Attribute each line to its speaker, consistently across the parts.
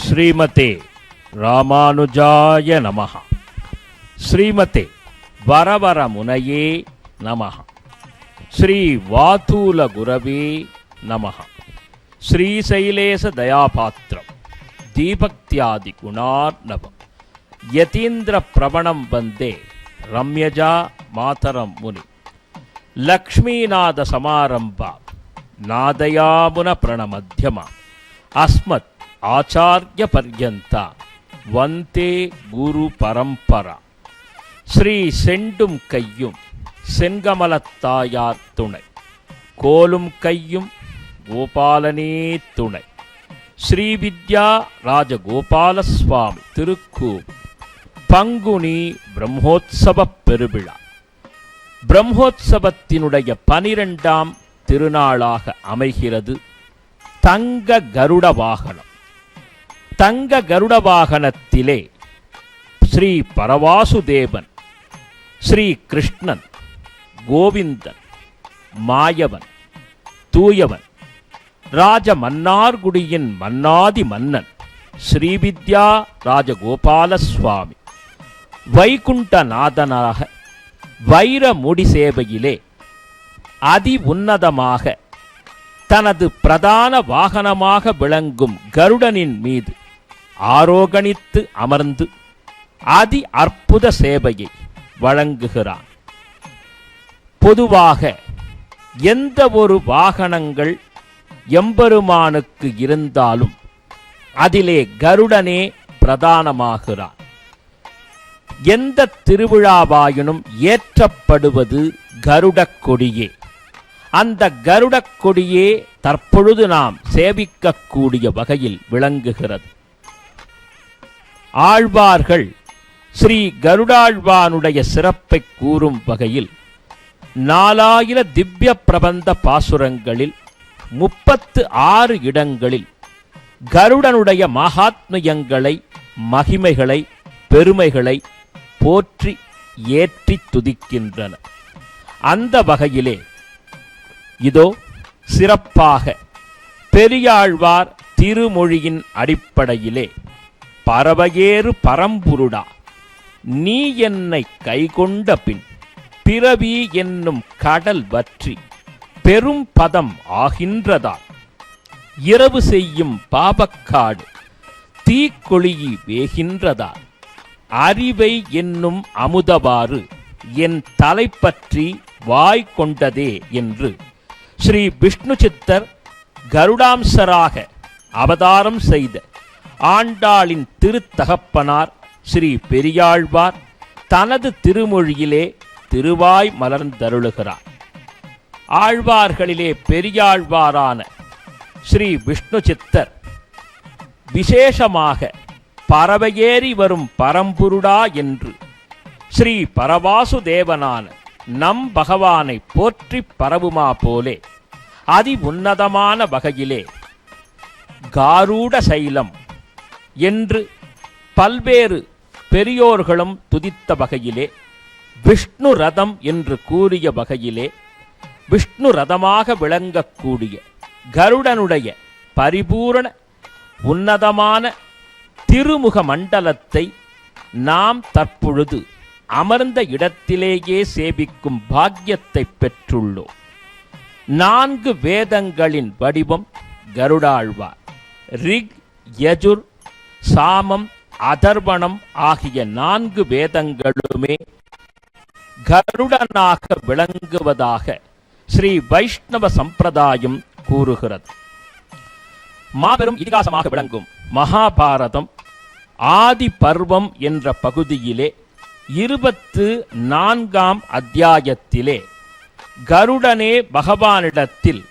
Speaker 1: ஸ்ரீமதே ராமானுஜாய நமஹ. ஸ்ரீமதே வரவரமுனையே நமஹ. ஸ்ரீ வாதூல குரவே நமஹ. ஸ்ரீசைலேச தயாபாத்திரம் தீபக்தியாதி குணார்ணவம் யதீந்திர பிரவணம் வந்தே ரம்யஜா மாதரம் முனி. லக்ஷ்மீநாத சமாரம்பா நாதயாமுன பிரணமத்யமா அஸ்மத் ஆச்சார்ய பர்யந்தா வந்தே குரு பரம்பரா. ஸ்ரீ செண்டும் கையும் செங்கமலத்தாயார் துணை, கோலும் கையும் கோபாலனே துணை. ஸ்ரீவித்யா ராஜகோபால சுவாமி திருக்கூர் பங்குனி பிரம்மோத்சவ பெருவிழா. பிரம்மோத்சவத்தினுடைய 12ஆம் திருநாளாக அமைகிறது தங்க கருட வாகனம். தங்க கருட வாகனத்திலே ஸ்ரீ பரவாசுதேவன், ஸ்ரீ கிருஷ்ணன், கோவிந்தன், மாயவன், தூயவன், ராஜ மன்னார்குடியின் மன்னாதி மன்னன் ஸ்ரீவித்யா ராஜகோபால சுவாமி வைகுண்டநாதனாக வைர முடி சேவையிலே அதி உன்னதமாக தனது பிரதான வாகனமாக விளங்கும் கருடனின் மீது ஆரோகணித்து அமர்ந்து அதி அற்புத சேவையை வழங்குகிறார். பொதுவாக எந்த ஒரு வாகனங்கள் எம்பெருமானுக்கு இருந்தாலும் அதிலே கருடனே பிரதானமாகிறார். எந்த திருவிழாவாயினும் ஏற்றப்படுவது கருடக் கொடியே. அந்த கருடக் கொடியே தற்பொழுது நாம் சேவிக்கக்கூடிய வகையில் விளங்குகிறது. ஆழ்வார்கள் ஸ்ரீ கருடாழ்வானுடைய சிறப்பை கூறும் வகையில் 4000 திவ்ய பிரபந்த பாசுரங்களில் 36 இடங்களில் கருடனுடைய மகாத்மியங்களை, மகிமைகளை, பெருமைகளை போற்றி ஏற்றி துதிக்கின்றன. அந்த வகையிலே இதோ சிறப்பாக பெரியாழ்வார் திருமொழியின் அடிப்படையிலே பரவையேறு பரம்புருடா நீ என்னை கைகொண்ட பின் பிறவி என்னும் கடல் வற்றி பெரும் பதம் ஆகின்றதால் இரவு செய்யும் பாபக்காடு தீக்கொளியி வேகின்றதால் அறிவை என்னும் அமுதவாறு என் தலைப்பற்றி வாய் கொண்டதே என்று ஸ்ரீ விஷ்ணு சித்தர் கருடாம்சராக அவதாரம் செய்த ஆண்டாளின் திருத்தகப்பனார் ஸ்ரீ பெரியாழ்வார் தனது திருமொழியிலே திருவாய் மலர்ந்தருளுகிறார். ஆழ்வார்களிலே பெரியாழ்வாரான ஸ்ரீ விஷ்ணு சித்தர் விசேஷமாக பறவையேறி வரும் பரம்புருடா என்று ஸ்ரீ பரவாசுதேவனான நம் பகவானை போற்றி பரவுமா போலே அதி உன்னதமான வகையிலே காரூட சைலம் என்று பல்வேறு பெரியோர்களும் துதித்த வகையிலே விஷ்ணு ரதம் என்று கூறிய வகையிலே விஷ்ணு ரதமாக விளங்கக்கூடிய கருடனுடைய பரிபூரண உன்னதமான திருமுக மண்டலத்தை நாம் தற்பொழுது அமர்ந்த இடத்திலேயே சேவிக்கும் பாக்கியத்தை பெற்றுள்ளோம். 4 வேதங்களின் வடிவம் கருடாழ்வார். ரிக், யஜுர், சாமம், அதர்வணம் ஆகிய 4 வேதங்களுமே கருடனாக விளங்குவதாக ஸ்ரீ வைஷ்ணவ சம்பிரதாயம் கூறுகிறது. மாபெரும் இதிகாசமாக விளங்கும் மகாபாரதம் ஆதி பர்வம் என்ற பகுதியிலே 24ஆம் அத்தியாயத்திலே கருடனே பகவானிடத்தில்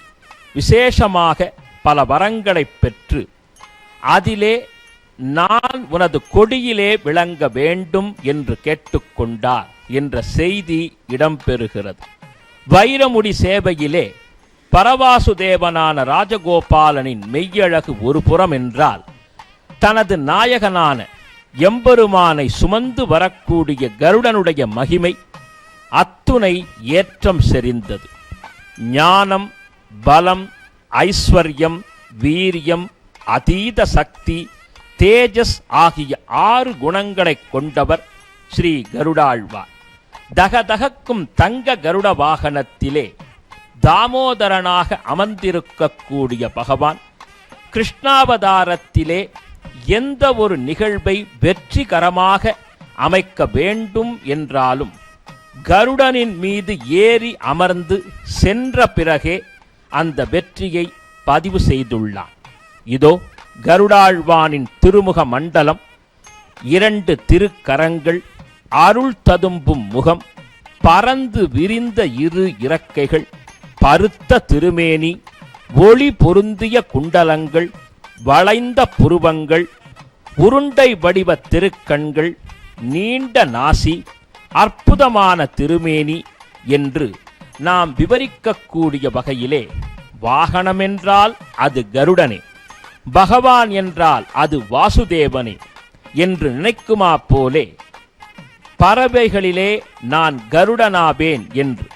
Speaker 1: விசேஷமாக பல வரங்களை பெற்று அதிலே நான் உனது கொடியிலே விளங்க வேண்டும் என்று கேட்டுக்கொண்டார் என்ற செய்தி இடம்பெறுகிறது. வைரமுடி சேவையிலே பரவாசுதேவனான ராஜகோபாலனின் மெய்யழகு ஒரு புறம் என்றால், தனது நாயகனான எம்பெருமானை சுமந்து வரக்கூடிய கருடனுடைய மகிமை அத்துணை ஏற்றம் செறிந்தது. ஞானம், பலம், ஐஸ்வர்யம், வீரியம், அதீத சக்தி, தேஜஸ் ஆகிய 6 குணங்களைக் கொண்டவர் ஸ்ரீ கருடாழ்வார். தகதகக்கும் தங்க கருட வாகனத்திலே தாமோதரனாக அமர்ந்திருக்கக்கூடிய பகவான் கிருஷ்ணாவதாரத்திலே எந்த ஒரு நிகழ்வை வெற்றிகரமாக அமைக்க வேண்டும் என்றாலும் கருடனின் மீது ஏறி அமர்ந்து சென்ற பிறகே அந்த வெற்றியை பதிவு செய்துள்ளான். இதோ கருடாழ்வானின் திருமுக மண்டலம், 2 திருக்கரங்கள், அருள் ததும்பும் முகம், பறந்து விரிந்த 2 இறக்கைகள், பருத்த திருமேனி, ஒளி பொருந்திய குண்டலங்கள், வளைந்த புருவங்கள், உருண்டை வடிவ திருக்கண்கள், நீண்ட நாசி, அற்புதமான திருமேனி என்று நாம் விவரிக்கக்கூடிய வகையிலே வாகனமென்றால் அது கருடனே, பகவான் என்றால் அது வாசுதேவனே என்று நினைக்குமா போலே பறவைகளிலே நான் கருடனாவேன் என்று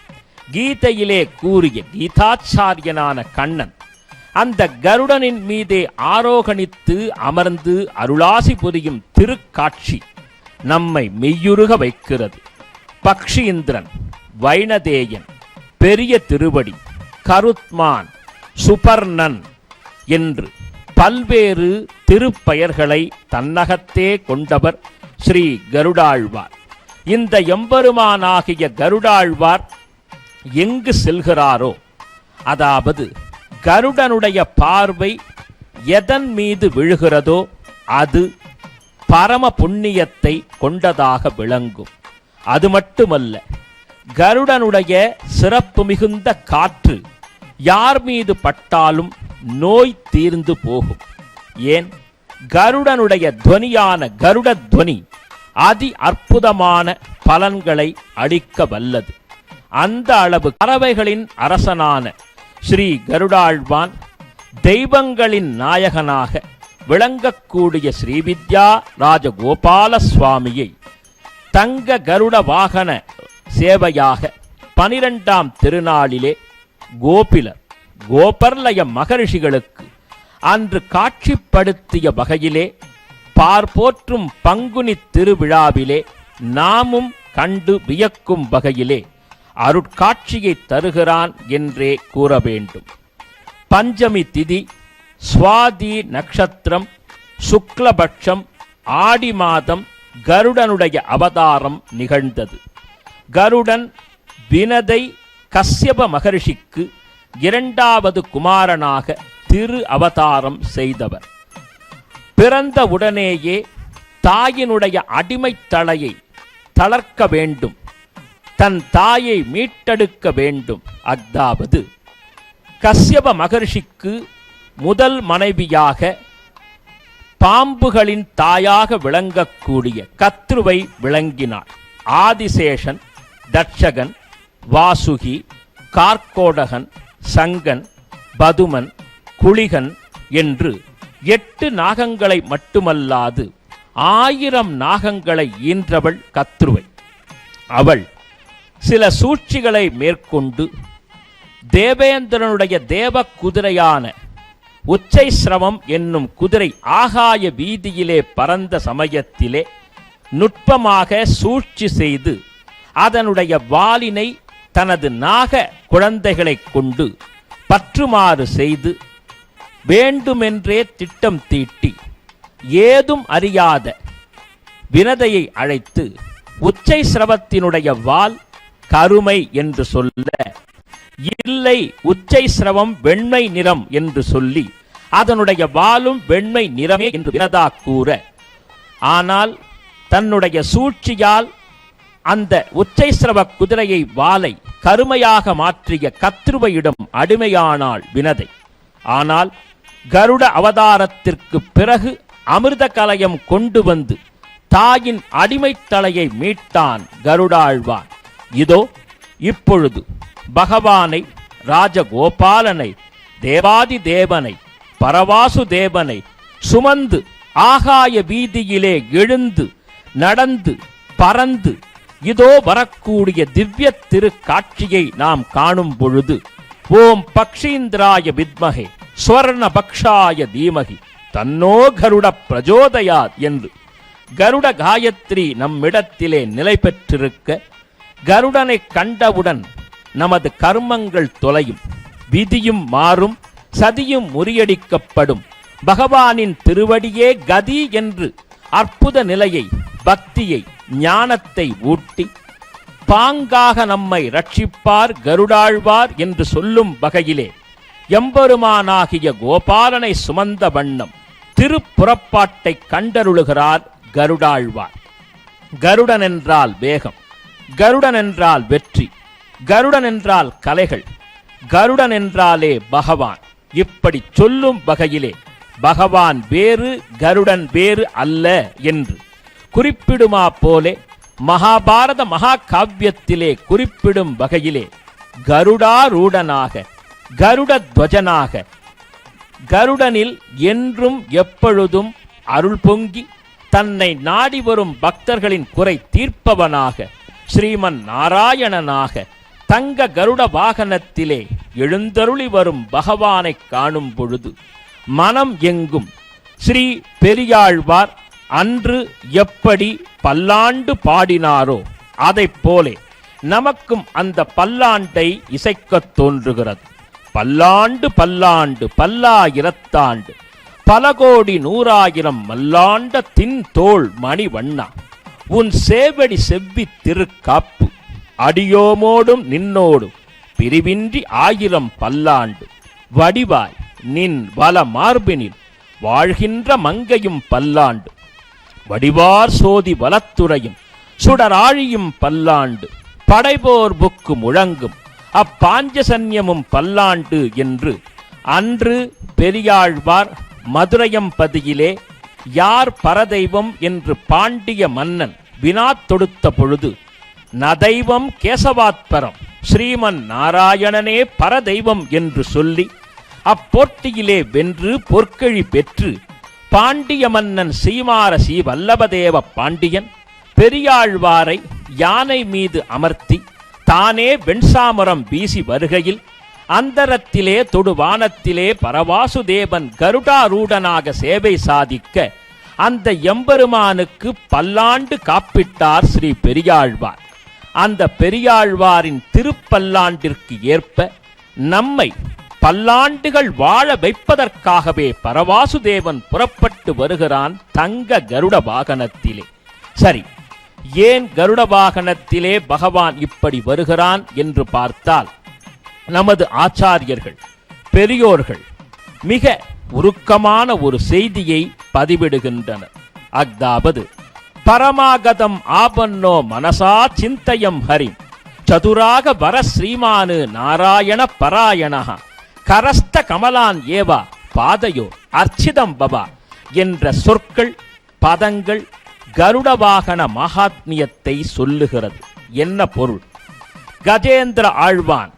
Speaker 1: கீதையிலே கூறிய கீதாச்சாரியனான கண்ணன் அந்த கருடனின் மீதே ஆரோகணித்து அமர்ந்து அருளாசி புரியும் திருக்காட்சி நம்மை மெய்யுருக வைக்கிறது. பக்ஷீந்திரன், வைனதேயன், பெரிய திருவடி, கருத்மான், சுபர்ணன் என்று பல்வேறு திருப்பெயர்களை தன்னகத்தே கொண்டவர் ஸ்ரீ கருடாழ்வார். இந்த எம்பெருமானாகிய கருடாழ்வார் எங்கு செல்கிறாரோ, அதாவது கருடனுடைய பார்வை எதன் மீது விழுகிறதோ அது பரம புண்ணியத்தை கொண்டதாக விளங்கும். அது மட்டுமல்ல, கருடனுடைய சிறப்பு மிகுந்த காற்று யார் மீது பட்டாலும் நோய் தீர்ந்து போகும். ஏன், கருடனுடைய துவனியான கருட துவனி அதி அற்புதமான பலன்களை அளிக்க வல்லது. அந்த அளவு பறவைகளின் அரசனான ஸ்ரீ கருடாழ்வான் தெய்வங்களின் நாயகனாக விளங்கக்கூடிய ஸ்ரீவித்யா ராஜகோபால சுவாமியை தங்க கருட வாகன சேவையாக 12ஆம் திருநாளிலே கோபர்லய மகரிஷிகளுக்கு அன்று காட்சிப்படுத்திய வகையிலே பார்போற்றும் பங்குனி திருவிழாவிலே நாமும் கண்டு வியக்கும் வகையிலே அருட்காட்சியை தருகிறான் என்றே கூற வேண்டும். பஞ்சமி திதி, சுவாதி நட்சத்திரம், சுக்லபட்சம், ஆடி மாதம் கருடனுடைய அவதாரம் நிகழ்ந்தது. கருடன் வினதை கஸ்யப மகரிஷிக்கு 2வது குமாரனாக திரு அவதாரம் செய்தவர். பிறந்த உடனேயே தாயினுடைய அடிமைத் தலையை தளர்க்க வேண்டும், தன் தாயை மீட்டெடுக்க வேண்டும். அதாவது கஸ்யப மகர்ஷிக்கு முதல் மனைவியாக பாம்புகளின் தாயாக விளங்கக்கூடிய கத்ருவை விளங்கினார். ஆதிசேஷன், தட்சகன், வாசுகி, கார்கோடகன், சங்கன், பதுமன், குளிகன் என்று 8 நாகங்களை மட்டுமல்லாது 1000 நாகங்களை ஈன்றவள் கத்ருவை. அவள் சில சூழ்ச்சிகளை மேற்கொண்டு தேவேந்திரனுடைய தேவ குதிரையான உச்சை சிரவம் என்னும் குதிரை ஆகாய வீதியிலே பறந்த சமயத்திலே நுட்பமாக சூழ்ச்சி செய்து அதனுடைய வாலினை தனது நாக குழந்தைகளைக் கொண்டு பற்றுமாறு செய்து வேண்டுமென்றே திட்டம் தீட்டி ஏதும் அறியாத வினதையை அழைத்து உச்சை சிரவத்தினுடைய வால் கருமை என்று சொல்ல, இல்லை உச்சை சிரவம் வெண்மை நிறம் என்று சொல்லி அதனுடைய வாலும் வெண்மை நிறமே என்று வினதா கூற, ஆனால் தன்னுடைய சூழ்ச்சியால் அந்த உச்சை சிரவ குதிரையை வாலை கருமையாக மாற்றிய கத்ருவையிடம் அடிமையானாள் வினதை. ஆனால் கருட அவதாரத்திற்கு பிறகு அமிர்த கலயம் கொண்டு வந்து தாயின் அடிமைத் தலையை மீட்டான் கருடாழ்வான். இதோ இப்பொழுது பகவானை, ராஜகோபாலனை, தேவாதி தேவனை, பரவாசு தேவனை சுமந்து ஆகாய வீதியிலே எழுந்து நடந்து பறந்து இதோ வரக்கூடிய திவ்ய திருக்காட்சியை நாம் காணும் பொழுது, ஓம் பக்ஷீந்திராய வித்மகே ஸ்வர்ண பக்ஷாய தீமகி தன்னோ கருட பிரஜோதயாத் என்று கருட காயத்ரி நம்மிடத்திலே நிலை பெற்றிருக்க, கருடனை கண்டவுடன் நமது கர்மங்கள் தொலையும், விதியும் மாறும், சதியும் முறியடிக்கப்படும், பகவானின் திருவடியே கதி என்று அற்புத நிலையை, பக்தியை, ஞானத்தை ஊட்டி பாங்காக நம்மை ரட்சிப்பார் கருடாழ்வார் என்று சொல்லும் வகையிலே எம்பெருமானாகிய கோபாலனை சுமந்த வண்ணம் திருப்புறப்பாட்டை கண்டருளுகிறார் கருடாழ்வார். கருடன் என்றால் வேகம், கருடன் என்றால் வெற்றி, கருடன் என்றால் கலைகள், கருடன் என்றாலே பகவான். இப்படி சொல்லும் வகையிலே பகவான் வேறு கருடன் வேறு அல்ல என்று குறிப்பிடுமா போலே மகாபாரத மகாகாவியத்திலே குறிப்பிடும் வகையிலே கருடாரூடனாக, கருடத்வஜனாக, கருடனில் என்றும் எப்பொழுதும் அருள் பொங்கி தன்னை நாடி வரும் பக்தர்களின் குறை தீர்ப்பவனாக, ஸ்ரீமன் நாராயணனாக தங்க கருட வாகனத்திலே எழுந்தருளி வரும் பகவானை காணும் பொழுது மனம் எங்கும் ஸ்ரீ பெரியாழ்வார் அன்று எப்படி பல்லாண்டு பாடினாரோ அதைப் போலே நமக்கும் அந்த பல்லாண்டை இசைக்கத் தோன்றுகிறது. பல்லாண்டு பல்லாண்டு பல்லாயிரத்தாண்டு பல கோடி நூறாயிரம் மல்லாண்ட தின் தோள் மணிவண்ணா, உன் சேவடி செவ்வி திருக்காப்பு, அடியோமோடும் நின்னோடும் பிரிவின்றி ஆயிரம் பல்லாண்டு, வடிவாய் நின் வல மார்பினில் வாழ்கின்ற மங்கையும் பல்லாண்டு, வடிவார் சோதி வலத்துறையும் சுடராழியும் பல்லாண்டு, படைபோர் புக்கு முழங்கும் அப்பாஞ்சசன்யமும் பல்லாண்டு என்று அன்று பெரியாழ்வார் மதுரையம்பதியிலே யார் பரதெய்வம் என்று பாண்டிய மன்னன் வினா தொடுத்த பொழுது, நதெய்வம் கேசவாத்பரம், ஸ்ரீமன் நாராயணனே பரதெய்வம் என்று சொல்லி அப்போட்டியிலே வென்று பொற்கழி பெற்று பாண்டிய மன்னன் சீமாரசி வல்லபதேவ பாண்டியன் பெரியாழ்வாரை யானை மீது அமர்த்தி தானே வெண்சாமரம் வீசி வருகையில் அந்தரத்திலே தொடுவானத்திலே பரவாசுதேவன் கருடாரூடனாக சேவை சாதிக்க அந்த எம்பெருமானுக்கு பல்லாண்டு காப்பிட்டார் ஸ்ரீ பெரியாழ்வார். அந்த பெரியாழ்வாரின் திருப்பல்லாண்டிற்கு ஏற்ப நம்மை பல்லாண்டுகள் வாழ வைப்பதற்காகவே பரவாசுதேவன் புறப்பட்டு வருகிறான் தங்க கருட வாகனத்திலே. சரி, ஏன் கருட வாகனத்திலே பகவான் இப்படி வருகிறான் என்று பார்த்தால், நமது ஆச்சாரியர்கள் பெரியோர்கள் மிக உருக்கமான ஒரு செய்தியை பதிவிடுகின்றனர். அதாவது, பரமாகதம் ஆபன்னோ மனசா சிந்தயம் ஹரிம் சதுராக வர ஸ்ரீமானு நாராயண பராயணஹா கரஸ்த கமலான் ஏவா பாதையோ அர்ச்சிதம் பவா என்ற சொற்கள், பதங்கள் கருடவாகன மகாத்மியத்தை சொல்லுகிறது. என்ன பொருள்? கஜேந்திர ஆழ்வான்,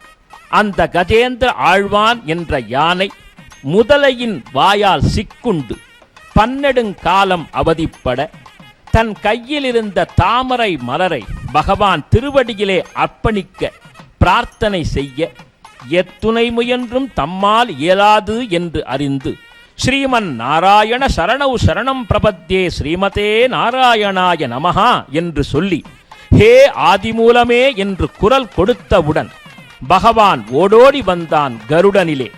Speaker 1: அந்த கஜேந்திர ஆழ்வான் என்ற யானை முதலையின் வாயால் சிக்குண்டு பன்னெடுங்காலம் அவதிப்பட தன் கையில் இருந்த தாமரை மலரை பகவான் திருவடியிலே அர்ப்பணிக்க பிரார்த்தனை செய்ய எத்துணை முயன்றும் தம்மால் இயலாது என்று அறிந்து ஸ்ரீமன் நாராயண சரணௌ சரணம் பிரபத்யே ஸ்ரீமதே நாராயணாய நமஹா என்று சொல்லி ஹே ஆதிமூலமே என்று குரல் கொடுத்தவுடன் பகவான் ஓடோடி வந்தான் கருடனிலே.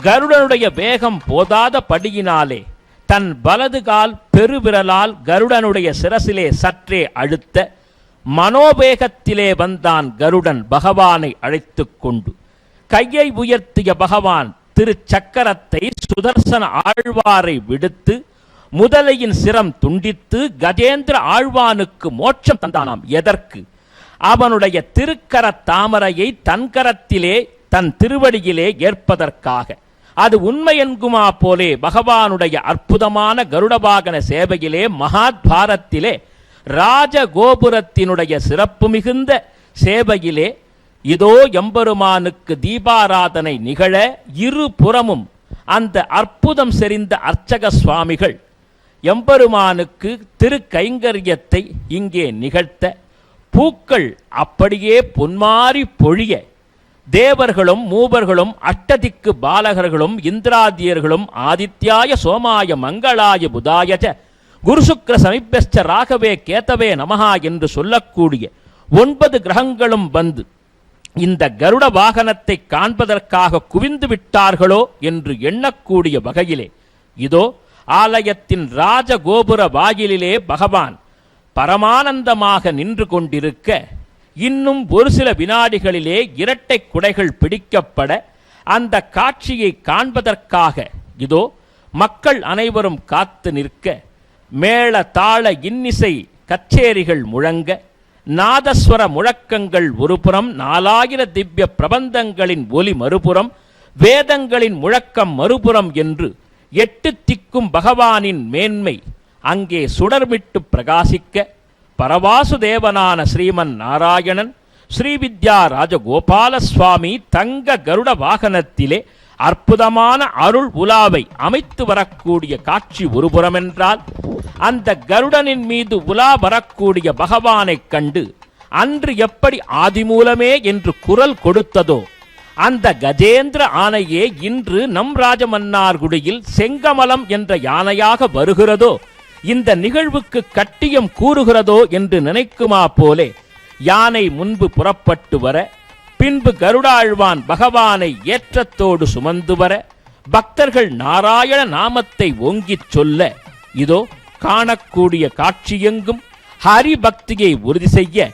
Speaker 1: கருடனுடைய வேகம் போதாத படியினாலே தன் வலது கால் பெருவிரலால் கருடனுடைய சிரசிலே சற்றே அழுத்த மனோவேகத்திலே வந்தான் கருடன் பகவானை அழைத்து கொண்டு. கையை உயர்த்திய பகவான் திருச்சக்கரத்தை சுதர்சன ஆழ்வாரை விடுத்து முதலையின் சிரம் துண்டித்து கஜேந்திர ஆழ்வானுக்கு மோட்சம் தந்தானாம். எதற்கு? அவனுடைய திருக்கர தாமரையை தன் கரத்திலே தன் திருவடியிலே ஏற்பதற்காக. அது உண்மை என்குமா போலே பகவானுடைய அற்புதமான கருடவாகன சேவையிலே மகாத்பாரத்திலே ராஜகோபுரத்தினுடைய சிறப்பு மிகுந்த சேவையிலே இதோ எம்பெருமானுக்கு தீபாராதனை நிகழ இருபுறமும் அந்த அற்புதம் செறிந்த அர்ச்சக சுவாமிகள் எம்பெருமானுக்கு திருக்கைங்கரியத்தை இங்கே நிகழ்த்த பூக்கள் அப்படியே பொன்மாறி பொழிய தேவர்களும் மூவர்களும் அஷ்டதிக்கு பாலகர்களும் இந்திராதியர்களும் ஆதித்யாய சோமாய மங்களாய புதாயஜ குருசுக்ர சமிப்பெஸ்ட ராகவே கேதவே நமஹா என்று சொல்லக்கூடிய 9 கிரகங்களும் வந்து இந்த கருட வாகனத்தை காண்பதற்காக குவிந்து விட்டார்களோ என்று எண்ணக்கூடிய வகையிலே இதோ ஆலயத்தின் ராஜகோபுர வாயிலிலே பகவான் பரமானந்தமாக நின்று கொண்டிருக்க, இன்னும் ஒரு சில வினாடிகளிலே இரட்டை குடைகள் பிடிக்கப்பட அந்த காட்சியை காண்பதற்காக இதோ மக்கள் அனைவரும் காத்து நிற்க, மேள தாள இன்னிசை கச்சேரிகள் முழங்க, நாதஸ்வர முழக்கங்கள் ஒருபுறம், 4000 திவ்ய பிரபந்தங்களின் ஒலி மறுபுறம், வேதங்களின் முழக்கம் மறுபுறம் என்று 8 திக்கும் பகவானின் மேன்மை அங்கே சுடர்மிட்டு பிரகாசிக்க, பரவாசுதேவனான ஸ்ரீமன் நாராயணன் ஸ்ரீவித்யா ராஜகோபால சுவாமி தங்க கருட வாகனத்திலே அற்புதமான அருள் உலாவை அமைத்து வரக்கூடிய காட்சி ஒருபுறமென்றால், அந்த கருடனின் மீது உலா வரக்கூடிய பகவானைக் கண்டு அன்று எப்படி ஆதிமூலமே என்று குரல் கொடுத்ததோ, அந்த கஜேந்திர ஆணையே இன்று நம் ராஜமன்னார்குடியில் செங்கமலம் என்ற யானையாக வருகிறதோ, இந்த நிகழ்வுக்கு கட்டியம் கூறுகிறதோ என்று நினைக்குமா போலே யானை முன்பு புறப்பட்டு வர, பின்பு கருடாழ்வான் பகவானை ஏற்றத்தோடு சுமந்து வர, பக்தர்கள் நாராயண நாமத்தை ஓங்கிச் சொல்ல, இதோ காணக்கூடிய காட்சியெங்கும் ஹரி பக்தியை உறுதி செய்ய,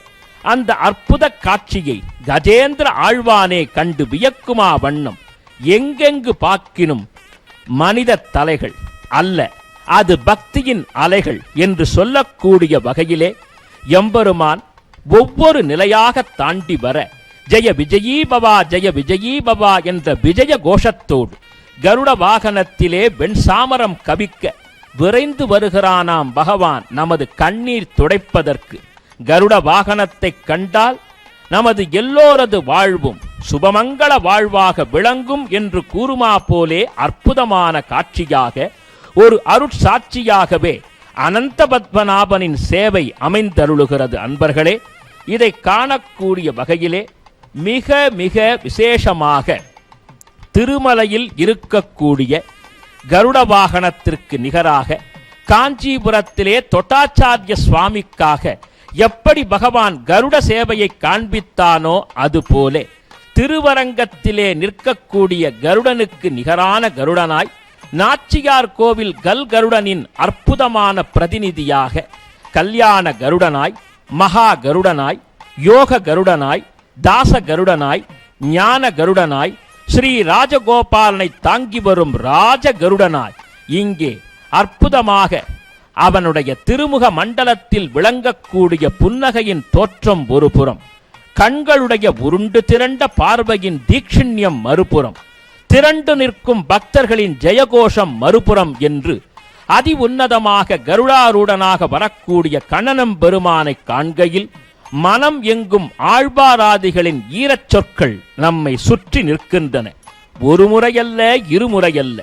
Speaker 1: அந்த அற்புத காட்சியை கஜேந்திர ஆழ்வானே கண்டு வியக்குமா வண்ணம் எங்கெங்கு பார்க்கினும் மனித தலைகள் அல்ல, அது பக்தியின் அலைகள் என்று சொல்லக்கூடிய வகையிலே எம்பெருமான் ஒவ்வொரு நிலையாக தாண்டி வர, ஜெய விஜயீ பவா ஜெய விஜயீ பவா என்ற விஜய கோஷத்தோடு கருட வாகனத்திலே வெண்சாமரம் கவிக்க விரைந்து வருகிறானாம் பகவான் நமது கண்ணீர் துடைப்பதற்கு. கருட வாகனத்தை கண்டால் நமது எல்லோரது வாழ்வும் சுபமங்கள வாழ்வாக விளங்கும் என்று கூறுமா போலே அற்புதமான காட்சியாக, ஒரு அருட்சாட்சியாகவே அனந்த பத்மநாபனின் சேவை அமைந்தருளுகிறது. அன்பர்களே, இதை காணக்கூடிய வகையிலே மிக மிக விசேஷமாக திருமலையில் இருக்கக்கூடிய கருட வாகனத்திற்கு நிகராக காஞ்சிபுரத்திலே தொட்டாச்சாரிய சுவாமிக்காக எப்படி பகவான் கருட சேவையை காண்பித்தானோ, அதுபோலே திருவரங்கத்திலே நிற்கக்கூடிய கருடனுக்கு நிகரான கருடனாய், நாச்சியார் கோவில் கருடனின் அற்புதமான பிரதிநிதியாக கல்யாண கருடனாய், மகா கருடனாய், யோக கருடனாய், தாச கருடனாய், ஞான கருடனாய், ஸ்ரீ ராஜகோபாலனை தாங்கி வரும் ராஜ கருடனாய் இங்கே அற்புதமாக அவனுடைய திருமுக மண்டலத்தில் விளங்கக்கூடிய புன்னகையின் தோற்றம் ஒருபுறம், கண்களுடைய உருண்டு திரண்ட பார்வையின் தீட்சிண்யம் மறுபுறம், திரண்டு நிற்கும் பக்தர்களின் ஜெயகோஷம் மறுபுறம் என்று அதி உன்னதமாக கருடாரூடனாக வரக்கூடிய கண்ணனம் பெருமானை காண்கையில் மனம் எங்கும் ஆழ்வாராதிகளின் ஈரச் சொற்கள் நம்மை சுற்றி நிற்கின்றன. ஒரு முறையல்ல, இருமுறையல்ல,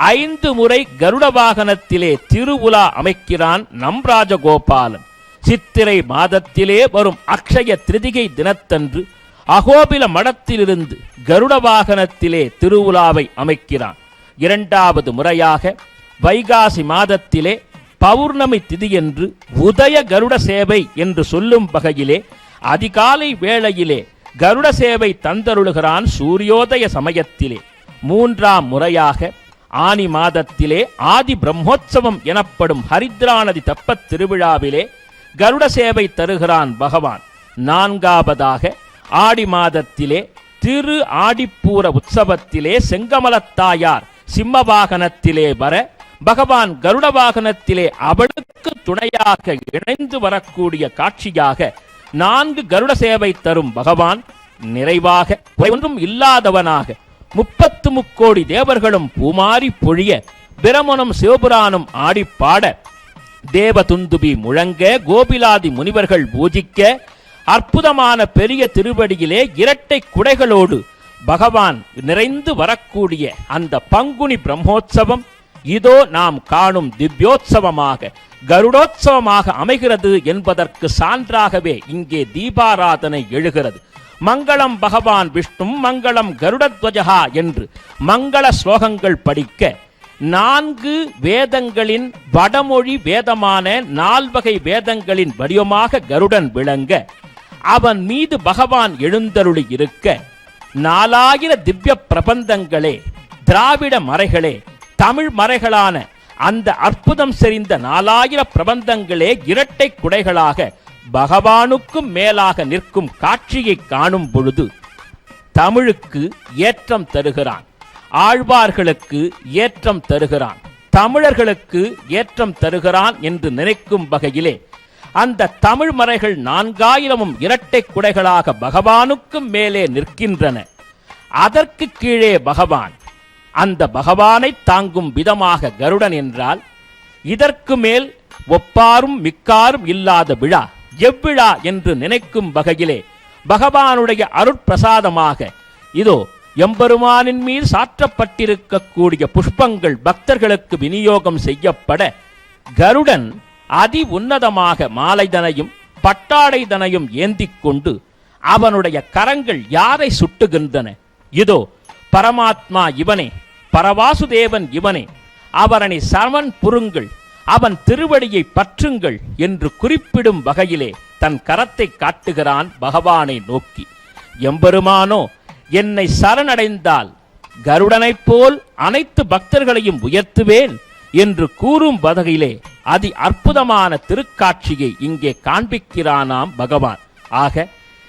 Speaker 1: 5 முறை கருட வாகனத்திலே திருவுலா அமைக்கிறான் நம் ராஜகோபாலன். சித்திரை மாதத்திலே வரும் அக்ஷய திருதிகை தினத்தன்று அகோபில மடத்திலிருந்து கருட வாகனத்திலே திருவுலாவை அமைக்கிறான். 2வது முறையாக வைகாசி மாதத்திலே பௌர்ணமி திதியன்று உதய கருட சேவை என்று சொல்லும் வகையிலே அதிகாலை வேளையிலே கருட சேவை தந்தருளுகிறான் சூரியோதய சமயத்திலே. 3ஆம் முறையாக ஆனி மாதத்திலே ஆதி பிரம்மோற்சவம் எனப்படும் ஹரித்ராநதி தப்பத் திருவிழாவிலே கருட சேவை தருகிறான் பகவான். 4வதாக ஆடி மாதத்திலே திரு ஆடிப்பூர உற்சவத்திலே செங்கமலத்தாயார் சிம்ம வாகனத்திலே வர, பகவான் கருட வாகனத்திலே அவளுக்கு துணையாக இணைந்து வரக்கூடிய காட்சியாக 4 கருட சேவை தரும் பகவான் நிறைவாக ஒன்றும் இல்லாதவனாக 30 கோடி தேவர்களும் பூமாரி பொழிய, பிரமனும் சிவபுரானும் ஆடிப்பாட, தேவதுந்துபி முழங்க, கோபிலாதி முனிவர்கள் பூஜிக்க, அற்புதமான பெரிய திருவடியிலே இரட்டை குடைகளோடு பகவான் நிறைந்து வரக்கூடிய அந்த பங்குனி பிரம்மோற்சவம் இதோ நாம் காணும் திவ்யோத்சவமாக கருடோத்சவமாக அமைகிறது என்பதற்கு சான்றாகவே இங்கே தீபாராதனை எழுகிறது. மங்களம் பகவான் விஷ்ணு மங்களம் கருடத்வஜா என்று மங்கள ஸ்லோகங்கள் படிக்க 4 வேதங்களின் வடமொழி வேதமான 4 வகை வேதங்களின் வடிவமாக கருடன் விளங்க அவன் மீது பகவான் எழுந்தருளி இருக்க 4000 திவ்ய பிரபந்தங்களே, திராவிட மறைகளே, தமிழ் மறைகளான அந்த அற்புதம் செறிந்த 4000 பிரபந்தங்களே இரட்டை குடைகளாக பகவானுக்கும் மேலாக நிற்கும் காட்சியை காணும் பொழுது தமிழுக்கு ஏற்றம் தருகிறான், ஆழ்வார்களுக்கு ஏற்றம் தருகிறான், தமிழர்களுக்கு ஏற்றம் தருகிறான் என்று நினைக்கும் வகையிலே அந்த தமிழ் மறைகள் 4000 இரட்டை குடைகளாக பகவானுக்கும் மேலே நிற்கின்றன. அதற்கு கீழே பகவான், அந்த பகவானை தாங்கும் விதமாக கருடன் என்றால் இதற்கு மேல் ஒப்பாரும் மிக்காரும் இல்லாத விழா எவ்விழா என்று நினைக்கும் வகையிலே பகவானுடைய அருட்பிரசாதமாக இதோ எம்பெருமானின் மீது சாற்றப்பட்டிருக்கக்கூடிய புஷ்பங்கள் பக்தர்களுக்கு விநியோகம் செய்யப்பட கருடன் அதி உன்னதமாக மாலைதனையும் பட்டாடைதனையும் ஏந்திக் கொண்டு அவனுடைய கரங்கள் யாரை சுட்டுகின்றன? இதோ பரமாத்மா இவனே, பரவாசுதேவன் இவனே, அவனை சமன் புருங்கள், அவன் திருவடியை பற்றுங்கள் என்று குறிப்பிடும் வகையிலே தன் கரத்தை காட்டுகிறான் பகவானை நோக்கி. எம்பெருமானோ என்னை சரணடைந்தால் கருடனைப் போல் அனைத்து பக்தர்களையும் உயர்த்துவேன் என்று கூறும் வகையிலே அதி அற்புதமான திருக்காட்சியை இங்கே காண்பிக்கிறானாம் பகவான். ஆக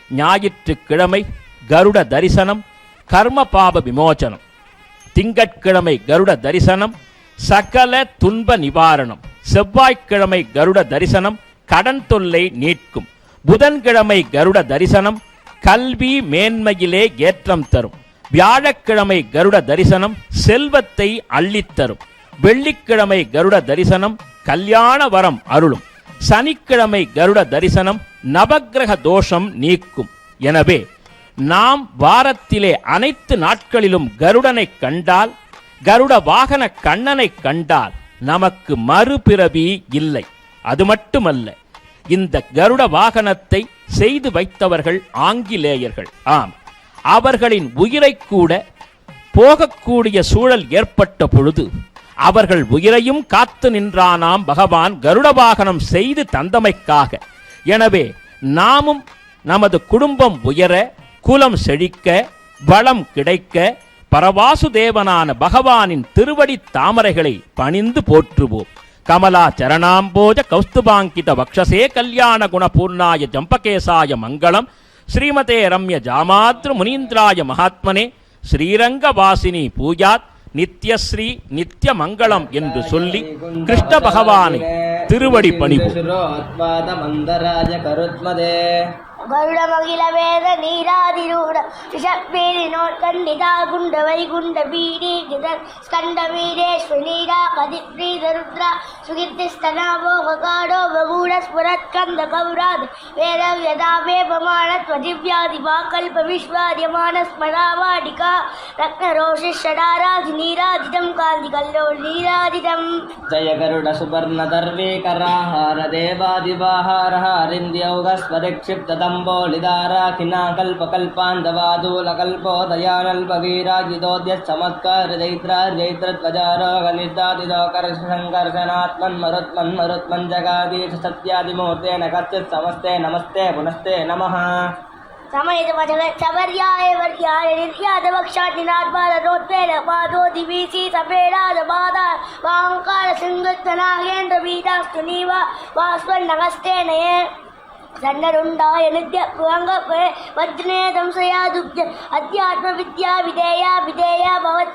Speaker 1: ஞாயிற்றுக்கிழமை கருட தரிசனம் கர்ம பாப விமோசனம், திங்கட்கிழமை கருட தரிசனம் சகல துன்ப நிவாரணம், செவ்வாய்க்கிழமை கருட தரிசனம் கடன் தொல்லை நீட்கும், புதன்கிழமை கருட தரிசனம் கல்வி மேன்மையிலே ஏற்றம் தரும், வியாழக்கிழமை கருட தரிசனம் செல்வத்தை அள்ளித்தரும், வெள்ளிக்கிழமை கருட தரிசனம் கல்யாண வரம் அருளும், சனிக்கிழமை கருட தரிசனம் நவக்கிரக தோஷம் நீக்கும். எனவே நாம் வாரத்திலே அனைத்து நாட்களிலும் கருடனை கண்டால், கருட வாகன கண்ணனை கண்டால் நமக்கு மறுபிறவி இல்லை. அது மட்டுமல்ல, இந்த கருட வாகனத்தை செய்து வைத்தவர்கள் ஆங்கிலேயர்கள். ஆம், அவர்களின் உயிரை கூட போகக்கூடிய சூழல் ஏற்பட்ட பொழுது அவர்கள் உயிரையும் காத்து நின்றானாம் பகவான் கருட வாகனம் செய்து தந்தமைக்காக. எனவே நாமும் நமது குடும்பம் உயர, குலம் செழிக்க, வளம் கிடைக்க பரவாசுதேவனான பகவானின் திருவடி தாமரைகளை பணிந்து போற்றுவோம். கமலா சரணாம்போஜ கௌஸ்துபாங்கித வக்ஷசே கல்யாண குணபூர்ணாய ஜம்பகேசாய மங்களம். ஸ்ரீமதே ரம்ய ஜாமாத்ரு முனீந்திராய மகாத்மனே ஸ்ரீரங்கவாசினி பூஜாத் நித்யஸ்ரீ நித்ய மங்களம் என்று சொல்லி கிருஷ்ண பகவானை திருவடி பணிவோம்.
Speaker 2: ಗರುಡಮಗಿಲ ವೇದ ನೀರಾದಿರೂಢ ಋಷಭೇರಿ ನೋಡ್ಕಂಡಿತ ಗುಂಡ ವೈಗುಂಡ ಬೀಡಿ ಗಿದರ್ ಸ್ಕಂಡ ವೀರೇಶ್ವ ನೀರ ಕದಿಪ್ರೀದ ರುದ್ರ ಸುಗೀರ್ತಿ ಸ್ತನಾಭೋಗಾಡೋ ಬಗೂಢ ಸ್ಫುರತ್ ಕಂದ ಕೌರಾದ ವೇದ ವ್ಯದಾಭೇ ಪ್ರಮಾಣತ್ವ ದಿವ್ಯಾದಿ ವಾಕಲ್ಪ ವಿಶ್ವಾದ್ಯಮಾನ ಸ್ಮರಾವಾಡಿಕ ರತ್ನ ರೋಷಿ ಷಡಾರಾಧಿ ನೀರಾದಿತಂ ಕಾಂತಿ ಕಲ್ಲೋಳ್ ನೀರಾದಿತಂ.
Speaker 3: ಜಯ ಗರುಡ ಸುವರ್ಣ ದರ್ವೇಕರಾಹಾರ ದೇವಾದಿವಾಹಾರ ಹರಿಂದ್ಯೌಗ ಸ್ವರಕ್ಷಿಪ್ತ ಂಬೋಳಿದಾರಾಖಿನಾ ಕಲ್ಪಕಲ್ಪಾಂಧವಾದೂಲಕಲ್ಪೋದಯಾನಲ್ಪವೀರಾಜಿದೋದ್ಯ ಚಮತ್ಕಾರ ಜೈತ್ರಾರ್ಯೈತ್ರಧ್ವಜಾರೋಹನಿರ್ದಾದಿದೋಕರ್ಷಂಕರ್ಷನಾತ್ಮನ್ಮರುತ್ಮನ್ಮರುತ್ಮನ್ ಜಗಾದೀಶ ಸತ್ಯಾದಿಮೂರ್ತೇನ ಕಚ್ಚಿತ್ ಸಮಸ್ತೆ ನಮಸ್ತೆ ಪುನಸ್ತೆ ನಮಃ.
Speaker 2: ಸಮಯದ ಮಜಗಚ್ಚವರ್ಯಾಯ ವರ್ಯಾಯ ನಿರ್ಯಾದ ವಕ್ಷಾಟಿನಾತ್ಮಾರೋತ್ಪೇಡ ಪಾದೋ ದಿವೀಸಿ ಸಪೇಡಾದ ಪಾದ ವಾಂಕಾರ ಸಿಂಧುತ್ವ ನಾಗೇಂದ್ರ ಬೀಜಾಸ್ತು ನೀವ ವಾಸ್ವನ್ನಗಸ್ತೇನಯೇ ಸಣ್ಣರುಂಡಾಯ ನಿತ್ಯ ವಜ್ರನೇ ದಂಸಯಾದುಬ್ಜ ಅಧ್ಯಾತ್ಮ ವಿದ್ಯಾ ವಿಧೇಯ ವಿಧೇಯ ಭವತ್